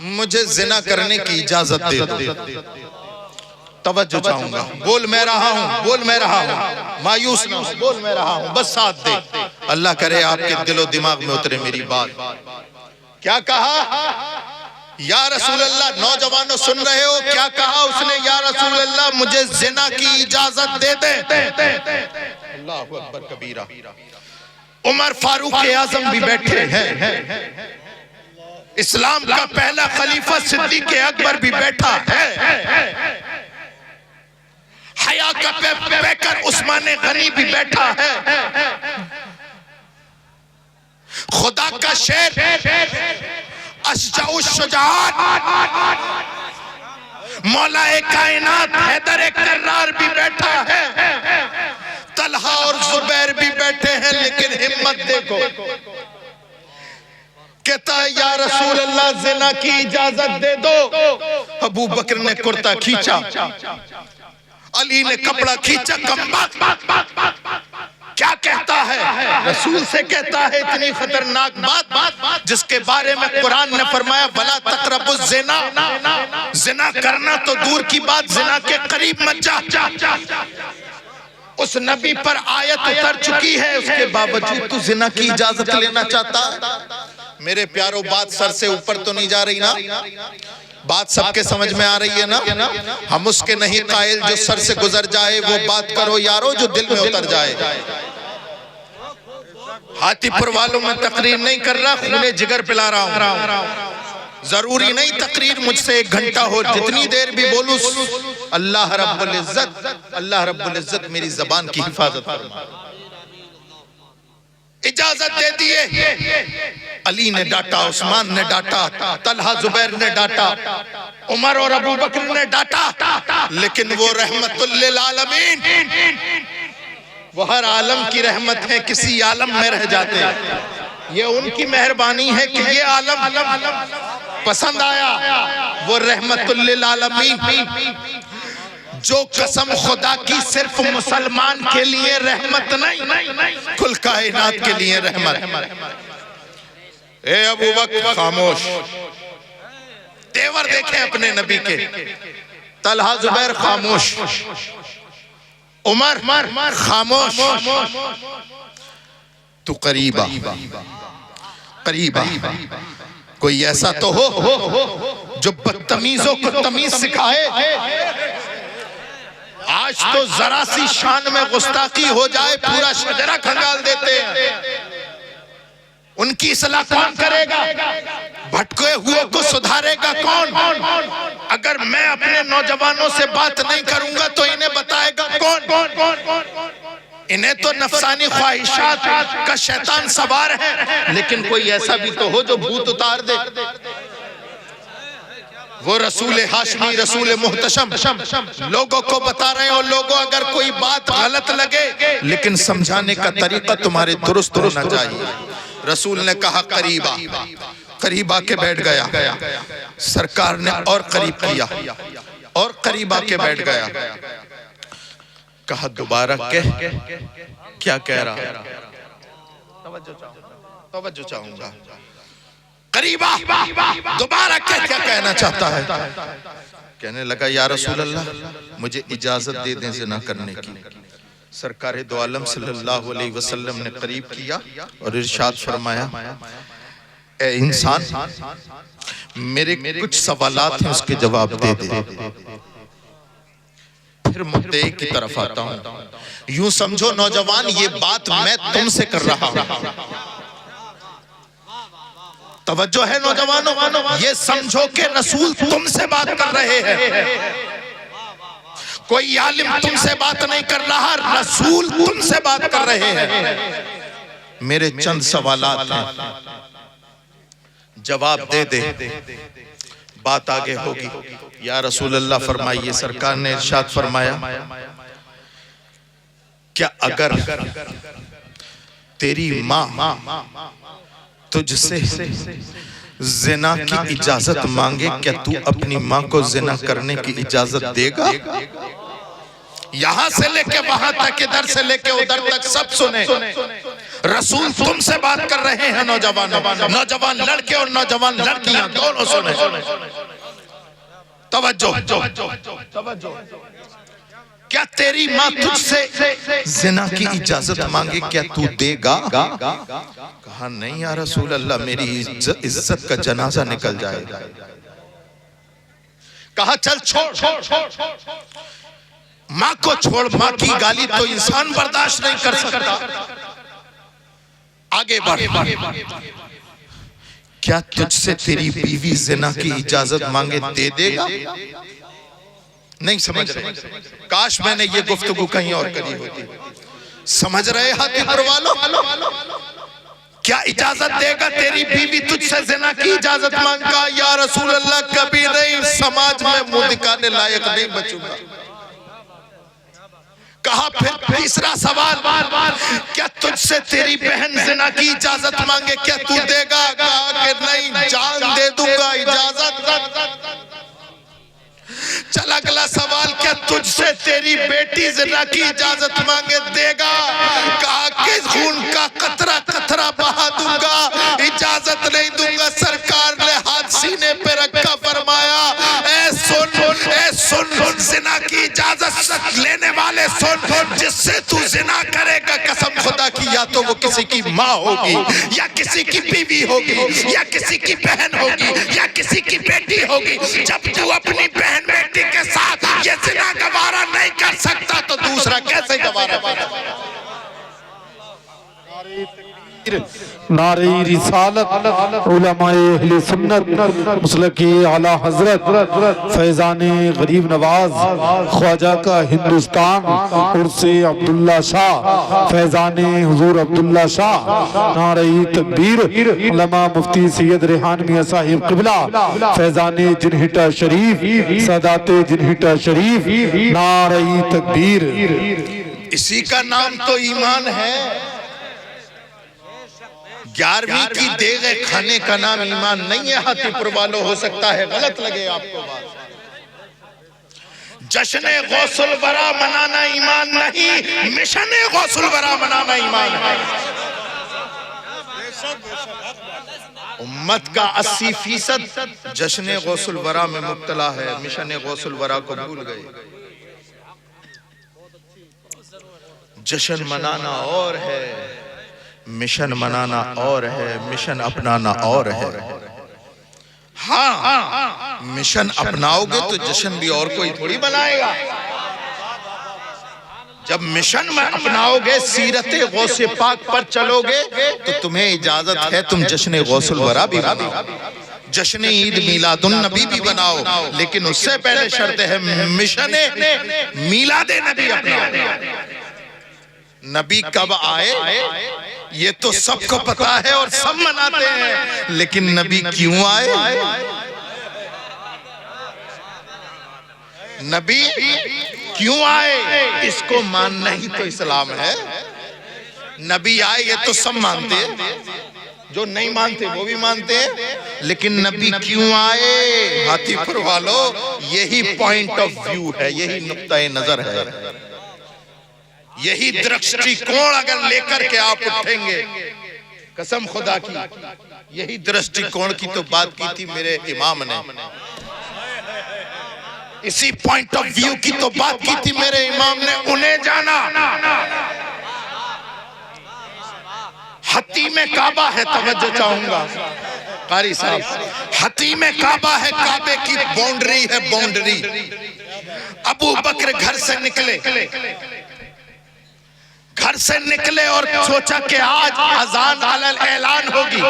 मुझे जिना करने की इजाजत दे दो। तवज्जो चाहूंगा, बोल मैं रहा हूँ, बोल मैं रहा हूँ, मायूस ना हो, बोल मैं रहा हूँ, बस साथ दे। अल्लाह करे आपके दिलो दिमाग में उतरे मेरी बात। क्या कहा या रसूल अल्लाह? नौजवानों सुन रहे हो क्या कहा उसने? या रसूल अल्लाह मुझे जिना की इजाजत दे दे। अल्लाह अकबर कबीरा। उमर फारूक आजम भी बैठे हैं, इस्लाम का पहला खलीफा सिद्दीक अकबर भी बैठा है, हया का पैकर उस्मान गनी भी बैठा है, खुदा का शेर अशजाउ शुजाअत मौलाए कायनात हैदर कर्रार भी बैठा है, तलहा और जुबैर भी बैठे हैं। लेकिन हिम्मत देखो, कहता है या रसूल अल्लाह जिना की इजाजत दे दो। अबू बकर ने कुर्ता खींचा, अली ने कपड़ा खींचा। क्या कहता है? रसूल से कहता है इतनी खतरनाक बात जिसके बारे में कुरान ने फरमाया वला तक़रबुज़ ज़िना, जिना करना तो दूर की बात, जिना के करीब मत जा। उस नबी पर आयत उतर चुकी है, उसके बावजूद तू जिना की इजाजत लेना चाहता? मेरे प्यारो, बात सर से ऊपर तो नहीं जा रही ना? बात सबके समझ में आ रही है ना? हम उसके नहीं कायल जो सर से गुजर जाए, वो बात करो यारो जो दिल में उतर जाए। हाथीपुर वालों में तकरीर नहीं कर रहा, खूने जिगर पिला रहा हूं। जरूरी नहीं तकरीर मुझसे 1 घंटा हो, जितनी देर भी बोलूं अल्लाह रब्बुल इज्जत मेरी जबान की हिफाजत फरमाए। इजाजत दे दिए। अली ने डांटा, उस्मान ने डांटा, तलहा जुबैर ने डांटा, उमर और अबू बकर ने डांटा, लेकिन वो रहमतुल लिल आलमीन, वो हर आलम की रहमत है, किसी आलम में रह जाते। ये उनकी मेहरबानी है कि ये आलम पसंद आया। वो रहमतुल लिल आलमीन जो कसम खुदा की सिर्फ मुसलमान के लिए रहमत नहीं, कुल कायनात के लिए रहमत। ए अबू बकर खामोश, तेवर देखे अपने नबी के। तलहा जुबैर खामोश, उमर खामोश। तू करीबा कोई ऐसा तो हो जो बदतमीजों को तमीज सिखाए। आज तो जरा सी शान में गुस्ताखी हो जाए पूरा शजरा खंगाल देते हैं। उनकी इस्लाह कौन करेगा? भटके हुए को सुधारेगा कौन? अगर मैं अपने नौजवानों से बात नहीं करूंगा तो इन्हें बताएगा कौन? इन्हें तो नफसानी ख्वाहिशात का शैतान सवार है, लेकिन कोई ऐसा भी तो हो जो भूत उतार दे। वो रसूल हाशमी, रसूल मुहतशम लोगों को बता रहे हो। लोगों अगर कोई बात गलत लगे, लेकिन समझाने का तरीका तुम्हारे दुरुस्त होना चाहिए। रसूल ने कहा करीबा, करीब आके बैठ गया। सरकार ने और करीब किया और करीब आके बैठ गया। कहा दोबारा कह, क्या कह रहा? तवज्जो चाहूंगा। करीबा दोबारा क्या कहना चाहता है? कहने लगा या रसूल अल्लाह मुझे इजाजत दे दें जिना करने की। सरकार दो आलम सल्लल्लाहु अलैहि वसल्लम ने करीब किया और इरशाद फरमाया, ए इंसान मेरे कुछ सवालात हैं, उसके जवाब दे दे। फिर मुद्दे की तरफ आता हूं। यूं समझो नौजवान, ये बात मैं तुमसे कर रहा हूं। तवज्जो है नौजवानों, ये समझो कि रसूल तुमसे बात कर रहे हैं। कोई आलिम तुमसे बात नहीं कर रहा, रसूल तुमसे बात कर रहे हैं। मेरे चंद सवालात हैं, जवाब दे दे, बात आगे होगी। या रसूल अल्लाह फरमाइए। सरकार ने इरशाद फरमाया, क्या अगर तेरी माँ तुझसे जिना की इजाजत मांगे, क्या तू अपनी माँ को जिना करने की इजाजत देगा? यहां से लेके वहां तक, इधर से लेके उधर तक सब सुने। रसूल तुमसे बात कर रहे हैं नौजवान लड़के और नौजवान लड़कियां दोनों सुने। तवज्जो। क्या तेरी माँ तुझसे जिना की इजाजत मांगे, क्या तू देगा? कहा नहीं या रसूल अल्लाह, मेरी इज्जत का जनाजा निकल जाएगा। कहा चल छोड़, माँ को छोड़, माँ की गाली तो इंसान बर्दाश्त नहीं कर सकता, आगे बढ़। क्या तुझसे तेरी बीवी जिना की इजाजत मांगे, दे देगा? नहीं समझ रहे। काश मैंने ये गुफ्तगू कहीं और करी होती। समझ रहे हाथीपुर वालों? क्या इजाजत देगा तेरी बीवी तुझसे जिना की इजाजत मांगा? या रसूल अल्लाह कभी नहीं, समाज में मुंह दिखाने लायक नहीं बचूंगा। कहा फिर तीसरा सवाल, क्या तुझसे तेरी बहन जिना की इजाजत मांगे, क्या तू देगा? कहा कि नहीं, जान दे दूंगा, इजाजत। चल अगला सवाल, क्या तुझसे तेरी बेटी जिना की इजाजत मांगे, देगा? कहा कि खून का कतरा कतरा बहा दूंगा, इजाजत नहीं दूंगा। सरकार ने हाथ सीने पे रखा, फरमाया ए सुन जिना की इजाजत लेने वाले सुन, जिससे तू जिना करेगा कसम खुदा की, या तो वो किसी की माँ होगी, या किसी की बीवी होगी, या किसी की बहन होगी, या किसी की बेटी होगी। जब तू अपनी बहन बेटी के साथ ये जिना गवारा नहीं कर सकता तो दूसरा कैसे गवारा करेगा? नारे रिसालत, उलमाए अहले सुन्नत, मुसलकी आला हजरत, फैजाने गरीब नवाज, ख्वाजा का हिंदुस्तान, उर्से अब्दुल्ला शाह, फैजाने हुजूर अब्दुल्ला शाह, नारे तकबीर, उलमा मुफ्ती सैयद रेहान मियां साहिब क़िबला, फैजाने जिनहिटा शरीफ, सादाते जिनहिटा शरीफ, नारे तकबीर। इसी का नाम तो ईमान है। 11वीं की दे गए खाने का नाम ईमान नहीं है हाथीपुर वालों। हो सकता है गलत लगे आपको बात। जश्न गौसुल वरा मनाना ईमान नहीं, मिशन गौसुल वरा मनाना ईमान है। उम्मत का 80% जश्न गौसुल वरा में मुब्तला है, मिशन गौसुल वरा को भूल गए। जश्न मनाना और है, मिशन मनाना और है, मिशन अपनाना और है। हाँ, मिशन अपनाओगे तो जश्न भी और कोई थोड़ी बनाएगा। जब मिशन में अपनाओगे, सीरत गौसे पाक पर चलोगे, तो तुम्हें इजाजत है तुम जश्न गौसुल वरा भी बनाओ, जश्न ईद मीलादुन नबी भी बनाओ, लेकिन उससे पहले शर्त है मिशन मीलादे नबी अपनाओ। नबी कब आए ये तो सबको पता है और सब मनाते हैं, लेकिन नबी क्यों आए? नबी क्यों आए इसको मानना ही तो इस्लाम है। नबी आए ये तो सब मानते हैं, जो नहीं मानते वो भी मानते हैं, लेकिन नबी क्यों आए हाथीपुर वालों, यही पॉइंट ऑफ व्यू है, यही नुक्ता नजर है, यही दृष्टिकोण अगर लेकर के आप उठेंगे, कसम खुदा की, यही दृष्टिकोण की तो बात की थी मेरे इमाम ने, इसी पॉइंट ऑफ व्यू की तो बात की थी मेरे इमाम ने। उन्हें जाना हती में काबा है, तवज्जो चाहूंगा कारी साहब, हती में काबा है, काबे की बाउंड्री है, बाउंड्री। अबू बकर घर से निकले और सोचा कि आज अजान अलल ऐलान होगी।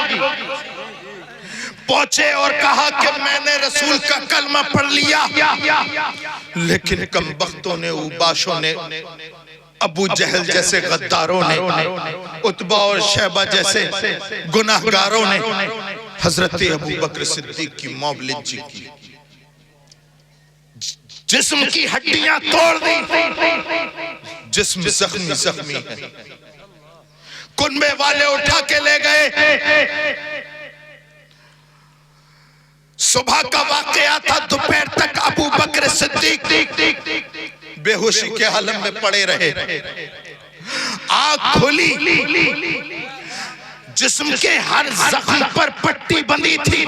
पहुंचे और कहा कि मैंने रसूल का कलमा पढ़ लिया, लेकिन कमबख्तों ने, उबाशों ने, अबू जहल जैसे गद्दारों ने, उतबा और शैबा जैसे गुनाहगारों ने हजरत अबू बकर सिद्दीक की मौलिद की, जिस्म की हड्डियां तोड़ दी, जिस्म जख्मी है। कुनबे वाले उठा के ले गए। सुबह का वाकया था, दोपहर तक अबू बकर सिद्दीक बेहोशी के हालत में पड़े रहे। आँख खोली, जिस्म के हर जख्म पर पट्टी बंधी थी,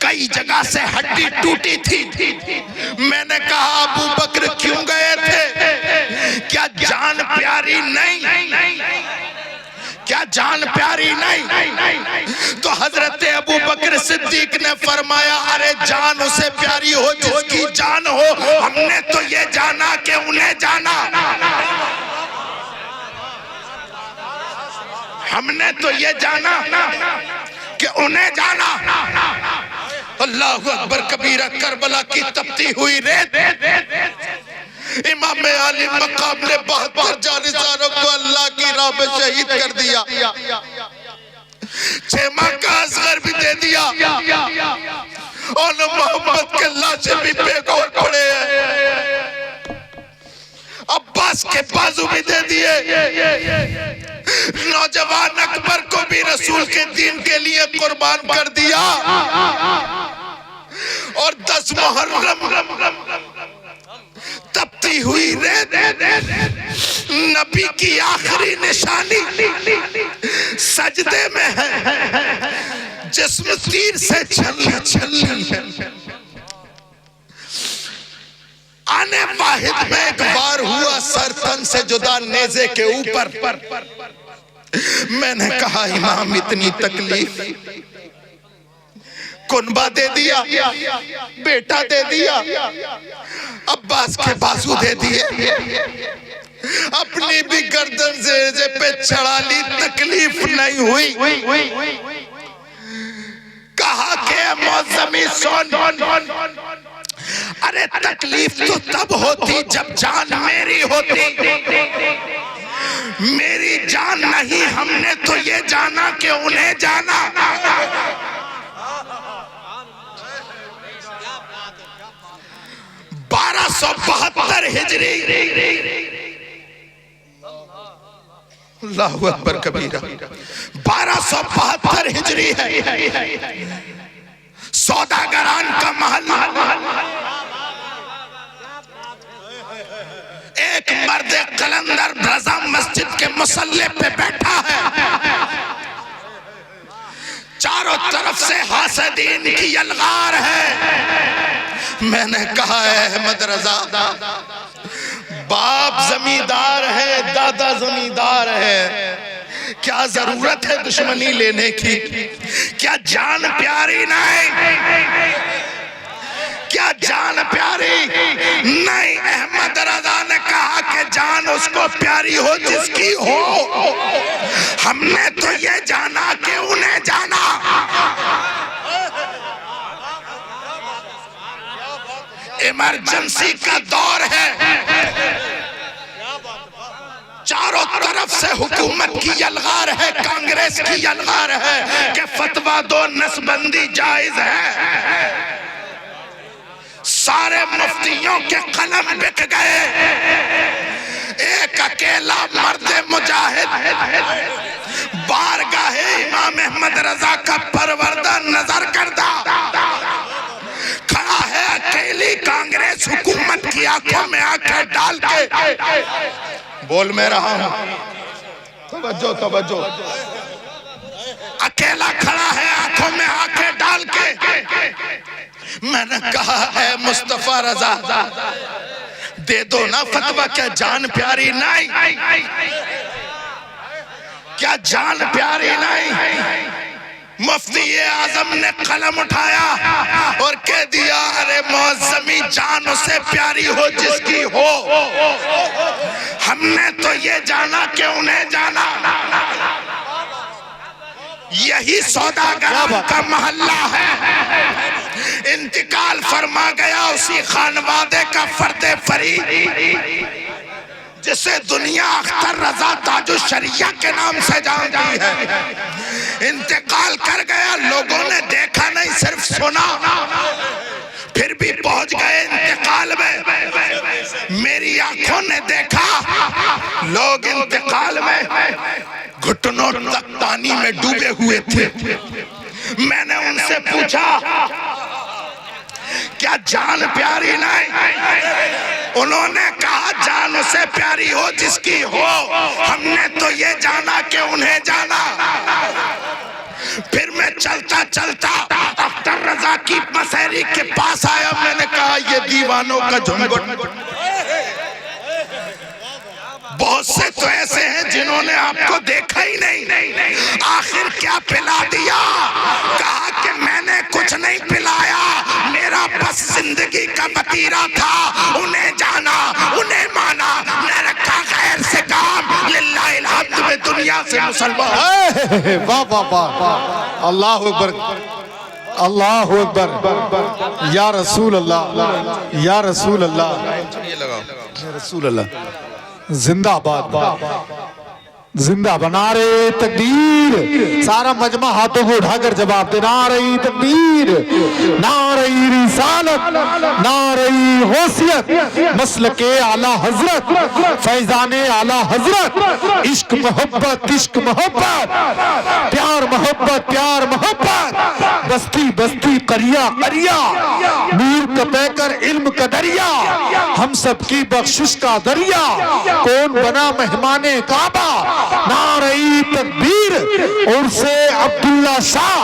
कई जगह से हड्डी टूटी थी। मैंने कहा अबू बकर क्यों गए थे? क्या जान प्यारी नहीं? क्या जान प्यारी नहीं? तो हजरत अबू बकर सिद्दीक ने फरमाया, अरे जान उसे प्यारी हो जिसकी जान हो। हमने तो ये जाना कि उन्हें जाना, हमने तो ये जाना कि उन्हें जाना। अल्लाहु अकबर कबीरा। करबला की तपती हुई रेत, इमाम आली मकाम ने 72 जानिसारों को अल्लाह की राह में शहीद कर दिया। 6 माह का असगर भी दे दिया और मोहम्मद के लाशें भी बेगौर पड़े हैं। अब्बास के बाजू भी दे दिए। नौजवान अकबर को भी रसूल के दीन के लिए कुर्बान कर दिया। और 10 मुहर्रम तपती हुई रेत, नबी की आखिरी निशानी सजदे में है, जिस्म तीर से छलनी है। आने वाहिद में एक बार हुआ सर तन से जुदा नेज़े के ऊपर। मैंने कहा इमाम इतनी तकलीफ, कुनबा दे दिया, बेटा दे दिया, अब्बास के बाजू दे दिए, अपनी भी गर्दन से पे चढ़ा ली, तकलीफ नहीं हुई। कहा के मौसमी सोन, अरे तकलीफ तो तब होती जब जान मेरी होती। मेरी जान नहीं, हमने तो ये जाना कि उन्हें जाना। 1272 हिजरी। अल्लाहु अकबर कबीरा। 1272 हिजरी है। सौदागरान का महल। एक मर्द कलंदर रज़ा मस्जिद के मुसल्ले पे बैठा है। चारों तरफ से हासदीन की यलगार है। मैंने कहा अहमद रजा, बाप जमींदार है, दादा जमींदार है, क्या जरूरत है दुश्मनी लेने की? क्या जान प्यारी नहीं? क्या जान प्यारी नहीं? अहमद रजा ने कहा कि जान उसको प्यारी हो जिसकी हो। हमने तो ये जाना कि उन्हें जाना। इमरजेंसी का दौर है। चारों तरफ से हुकूमत की यलगार है, कांग्रेस की यलगार है कि फतवा दो, नसबंदी जायज है। सारे मुफ्तियों के कलम बिक गए। एक अकेला मर्द मुजाहिद बारगाहे इमाम अहमद रजा का परवरदा नजर करदा खड़ा है। अकेली कांग्रेस हुकूमत की आंखों में आंखें डाल के, बोल मैं रहा हूं, तवज्जो तवज्जो, अकेला खड़ा है आंखों में आंखें डाल के। मैंने कहा है मुस्तफा रजा, दे दो ना फतवा। क्या जान प्यारी नहीं? क्या जान प्यारी नहीं? मुफ्ती आजम ने कलम उठाया और कह दिया, अरे मौसमी जान उसे प्यारी हो जिसकी हो। हमने तो ये जाना कि उन्हें जाना। यही सौदागर का मोहल्ला है। इंतकाल फरमा गया उसी खानवादे का फर्दे फरीद जिसे दुनिया अख्तर रजा ताजु शरिया के नाम से जानती है। इंतकाल कर गया। लोगों ने देखा नहीं, सिर्फ सुना। फिर भी पहुंच गए इंतकाल में। मेरी आंखों ने देखा लोग इंतकाल में घुटनों तक पानी में डूबे हुए थे। मैंने उनसे पूछा, क्या क्या जान प्यारी नहीं? उन्होंने कहा जान उसे प्यारी हो जिसकी हो। हमने तो ये जाना कि उन्हें जाना। फिर मैं चलता चलता अख्तर रजा की मसहरी के पास आया। मैंने कहा ये दीवानों का झुंझुट। बहुत से तो ऐसे हैं जिन्होंने आपको देखा ही नहीं। आखिर क्या पिला दिया? कहा कि मैंने कुछ नहीं पिलाया, मेरा बस जिंदगी का वतीरा था। उन्हें जाना, उन्हें माना, न रखा गैर से काम। लिल्लाहिल हम्द में दुनिया से मुसलमान। वाह वाह वाह, अल्लाह अकबर, अल्लाह अकबर। या रसूल अल्लाह, या रसूल अल्लाह, या रसूल अल्लाह। जिंदाबाद, जिंदाबाद। नारे तकबीर। सारा मजमा हाथों को उठाकर जवाब दे। नारे तकबीर, नारे रिसालत, नारे होसियत, मसलके आला हजरत, फैजाने आला हजरत। इश्क मोहब्बत, इश्क मोहब्बत, प्यार मोहब्बत, प्यार मोहब्बत। बस्ती बस्ती, करिया करिया, नूर का पैकर इल्म का दरिया, हम सबकी बख्शिश का दरिया। कौन बना मेहमाने काबा? नारे तकबीर। उर्से अब्दुल्ला शाह,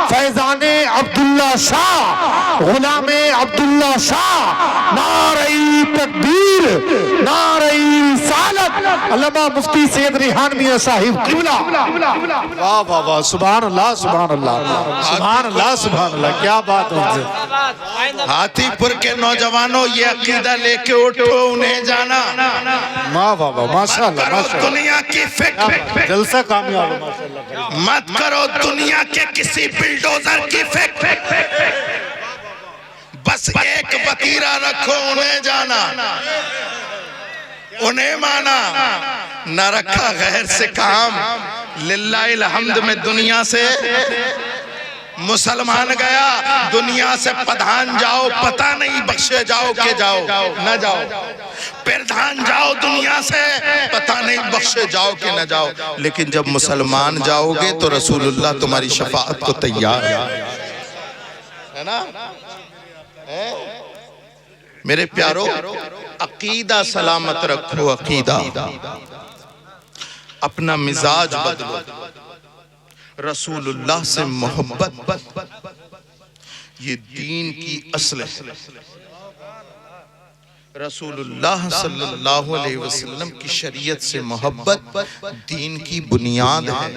फैजाने अब्दुल्ला शाह, गुलामे अब्दुल्ला शाह। नारे तकबीर, नारे रिसालत। अल्लामा मुफ्ती सैयद रिहान मियां साहिब किबला। वाह वाह वाह, सुभान अल्लाह, सुभान अल्लाह, सुभान अल्लाह, सुभान अल्लाह। क्या बात है। हाथीपुर के नौजवानों, ये अकीदा लेके उठो, उन्हें जाना। वाह वाह वाह, माशाअल्लाह, माशाअल्लाह। दुनिया की फिक्र, जलसा कामयाब है माशाअल्लाह। मत करो दुनिया के किसी बिल्डोजर की फिक्र। बस एक वतीरा रखो, उन्हें जाना, उन्हें माना, न रखा गैर से काम। लिल्लाहिल हम्द में दुनिया से मुसलमान गया। दुनिया से प्रधान जाओ, पता नहीं बख्शे जाओ के जाओ न जाओ। प्रधान जाओ दुनिया से, पता नहीं बख्शे जाओ कि न जाओ। लेकिन जब मुसलमान जाओगे तो रसूलुल्लाह तुम्हारी शफाअत को तैयार है ना? मेरे प्यारो, अकीदा सलामत रखो, अकीदा। अपना मिजाज बदलो, रसूलुल्लाह से मोहब्बत, ये दीन की असल है। रसूलुल्लाह सल्लल्लाहु अलैहि वसल्लम की शरीयत से मोहब्बत दीन की बुनियाद है।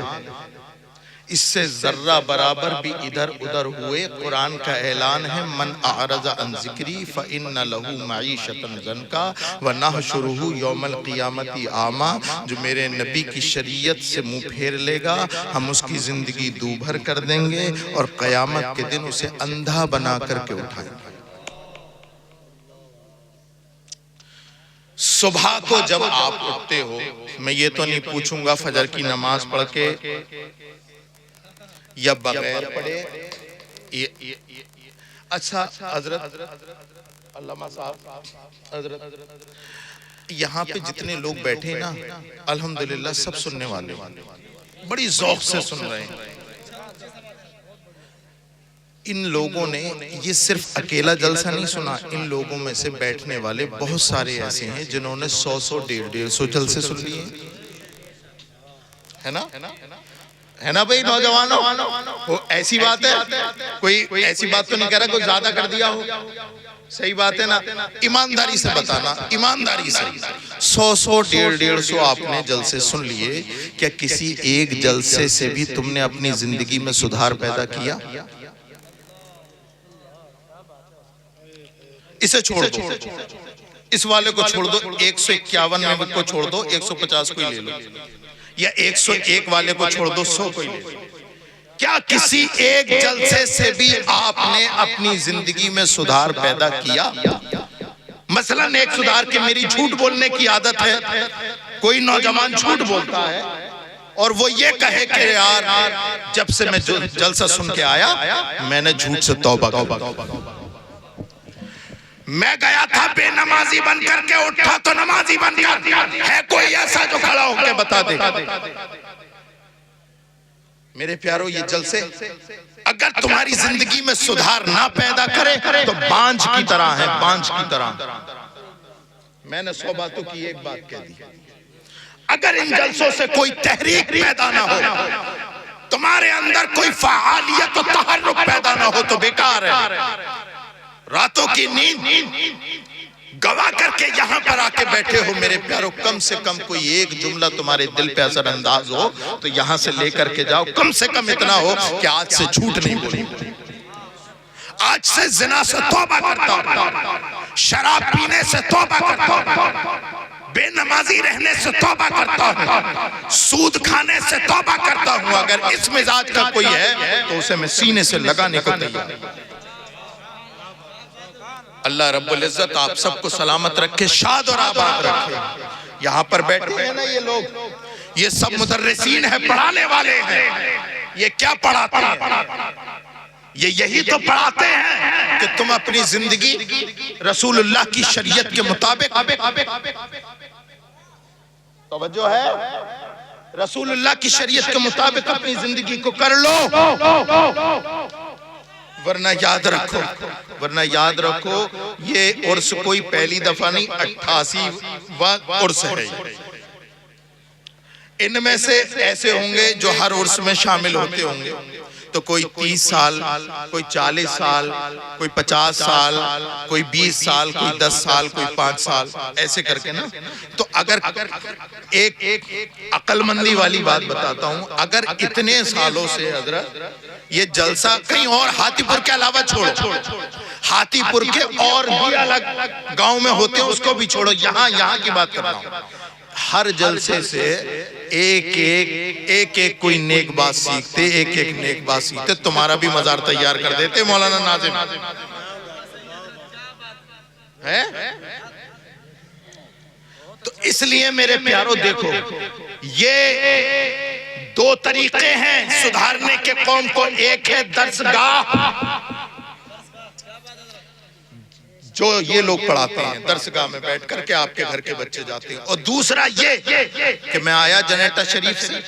इससे जर्रा बराबर भी इधर उधर हुए कुरान का ऐलान है, मन अअरज़ अन ज़िक्री फ़इन्न लहू मईशतन ज़न्का व नहशुरुहु यौमल क़ियामति आमा। जो मेरे नबी की शरीयत से मुंह फेर लेगा, हम उसकी जिंदगी दूभर कर देंगे और क़यामत के दिन उसे अंधा बना करके उठाएंगे। सुबह को जब आप उठते हो, मैं ये तो नहीं पूछूंगा फजर की नमाज पढ़ के या बगैर पढ़े। अच्छा हजरत अल्लामा साहब, हजरत यहाँ पे जितने लोग बैठे ना, अल्हम्दुलिल्लाह सब सुनने वाले, बड़ी ज़ौक़ से सुन रहे हैं। इन लोगों ने ये सिर्फ अकेला जलसा नहीं सुना, इन लोगों में से बैठने वाले बहुत सारे ऐसे हैं जिन्होंने 100-100, 150-150 जलसे सुन लिए, है ना? है ना भाई नौजवानों? वो ऐसी बात है, कोई ऐसी बात तो नहीं कह रहा कोई ज्यादा कर दिया हो। सही बात है ना? ईमानदारी से बताना, ईमानदारी से। 100-100, 150-150 आपने जलसे सुन लिए, क्या किसी एक जलसे से भी तुमने अपनी जिंदगी में सुधार पैदा किया? इसे छोड़ दो, इस वाले को छोड़ दो, 151 में को छोड़ दो, 150 को ही ले लो, या 101 वाले को छोड़ दो, 100 को ही ले लो। क्या किसी एक जलसे से भी आपने अपनी जिंदगी में सुधार पैदा किया? मसलन एक सुधार के मेरी झूठ बोलने की आदत है, कोई नौजवान झूठ बोलता है और वो ये कहे कि यार जब से मैं जलसा सुन के आया मैंने झूठ से तौबा की। मैं गया था बेनमाजी बन करके उठा तो नमाजी बन गया। है कोई ऐसा जो खड़ा होकर बता दे? मेरे प्यारो, ये जलसे अगर तुम्हारी जिंदगी में सुधार ना पैदा करे तो बांझ की तरह है, बांझ की तरह। मैंने 100 बातों की एक बात कह दी। अगर इन जलसों से कोई तहरीक पैदा ना हो, तुम्हारे अंदर कोई फ़आलियत और तहर्रुक पैदा ना हो तो बेकार है। रातों की नींद गवा करके यहां पर आके बैठे हो मेरे प्यारो, कम से कम कोई एक जुमला तुम्हारे दिल पे असर अंदाज हो तो यहां से लेकर के जाओ। कम से कम इतना हो कि आज से झूठ नहीं बोली, आज से जिना से तौबा करता हूं, शराब पीने से तौबा करता हूं, बेनमाजी रहने से तौबा करता हूं, सूद खाने से तौबा करता हूं। अगर इस मिजाज का कोई है तो उसे मैं सीने से लगाने को तैयार। अल्लाह रब्बुल इज्जत आप सबको सलामत रखे, शाद और आबाद रखे। यहाँ पर बैठे हैं ना ये लोग, ये सब मुदर्रिसीन है, पढ़ाने वाले हैं। ये क्या पढ़ाते हैं? ये यही तो पढ़ाते हैं कि तुम अपनी जिंदगी रसूलुल्लाह की शरीयत के मुताबिक, तवज्जो है, रसूलुल्लाह की शरीयत के मुताबिक अपनी जिंदगी को कर लो। वरना याद रखो ये उर्स कोई पहली दफा नहीं, 88वां उर्स है। इनमें से ऐसे होंगे जो हर उर्स में शामिल होते होंगे, तो कोई 30 साल, कोई 40 साल, कोई 50 साल, कोई 20 साल, कोई 10 साल, कोई 5 साल, ऐसे करके ना। तो अगर एक अक्लमंदी वाली बात बताता हूं, अगर इतने सालों से हजरत ये जलसा कहीं और हाथीपुर के अलावा छोड़ो, हाथीपुर के और भी अलग गांव में होते हैं उसको भी छोड़ो, यहाँ की बात कर रहा हूं। हर जलसे से एक कोई नेक बात सीखते, एक नेक बात सीखते, तुम्हारा भी मजार तैयार कर देते मौलाना नाजिम है। तो इसलिए मेरे प्यारो देखो, ये 2 तरीके हैं सुधारने के कौम को। एक है दर्सगाह, जो ये लोग पढ़ाते हैं दर्सगाह में बैठ करके आपके घर के बच्चे जाते हैं, और दूसरा ये कि मैं आया जनेटा शरीफ से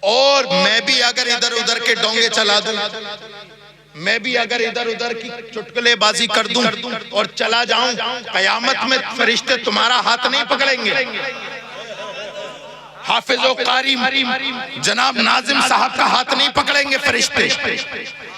और मैं भी अगर इधर उधर के डोंगे चला दूं, मैं भी अगर इधर उधर की चुटकुलेबाजी कर दूं और चला जाऊं, कयामत में फरिश्ते तुम्हारा हाथ नहीं पकड़ेंगे। हाफिज और कारी जनाब नाजिम साहब का हाथ नहीं पकड़ेंगे फरिश्ते,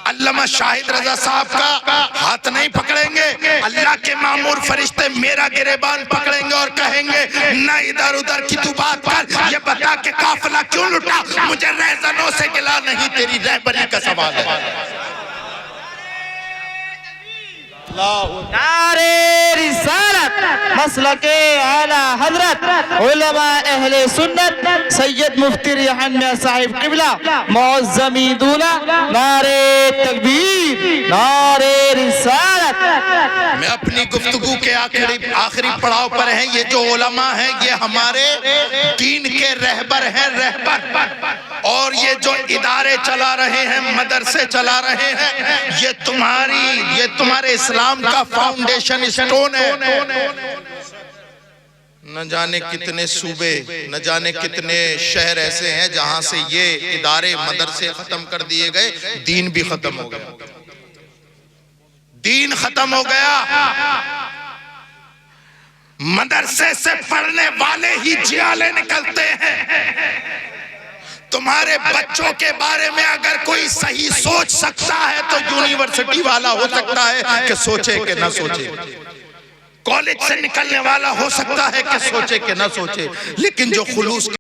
अल्लामा शाहिद रजा साहब का हाथ नहीं पकड़ेंगे। अल्लाह के मामूर फरिश्ते मेरा गिरेबान पकड़ेंगे और कहेंगे न इधर उधर की तू बात कर, ये बता के काफिला क्यों लुटा, मुझे रहजनों से गिला नहीं, तेरी रहबरी का सवाल है। नारे रिसालत मसलके आला हजरत उलमा अहले सुन्नत सैयद मुफ्ती रिहान मियां साहिब किबला मुअज्जमी दूल्हा, नारे तकबीर, नारे रिसालत। मैं अपनी गुफ्तगू के आखिरी पड़ाव पर हैं। ये जो उलमा हैं ये हमारे दीन के रहबर हैं, रहबर। और ये जो इदारे चला रहे हैं, मदरसे चला रहे हैं, ये तुम्हारे इस्लाम का फाउंडेशन स्टोन है। न जाने कितने सूबे, न जाने कितने शहर ऐसे हैं जहां से ये इदारे मदरसे खत्म कर दिए गए, दीन भी खत्म हो गया, दीन खत्म हो गया। मदरसे से पढ़ने वाले ही जियाले निकलते हैं। तुम्हारे बच्चों के बारे में अगर कोई सही सोच सकता है तो यूनिवर्सिटी वाला हो सकता है कि सोचे कि ना सोचे, कॉलेज से निकलने वाला हो सकता है कि सोचे कि ना सोचे, लेकिन जो खुलूस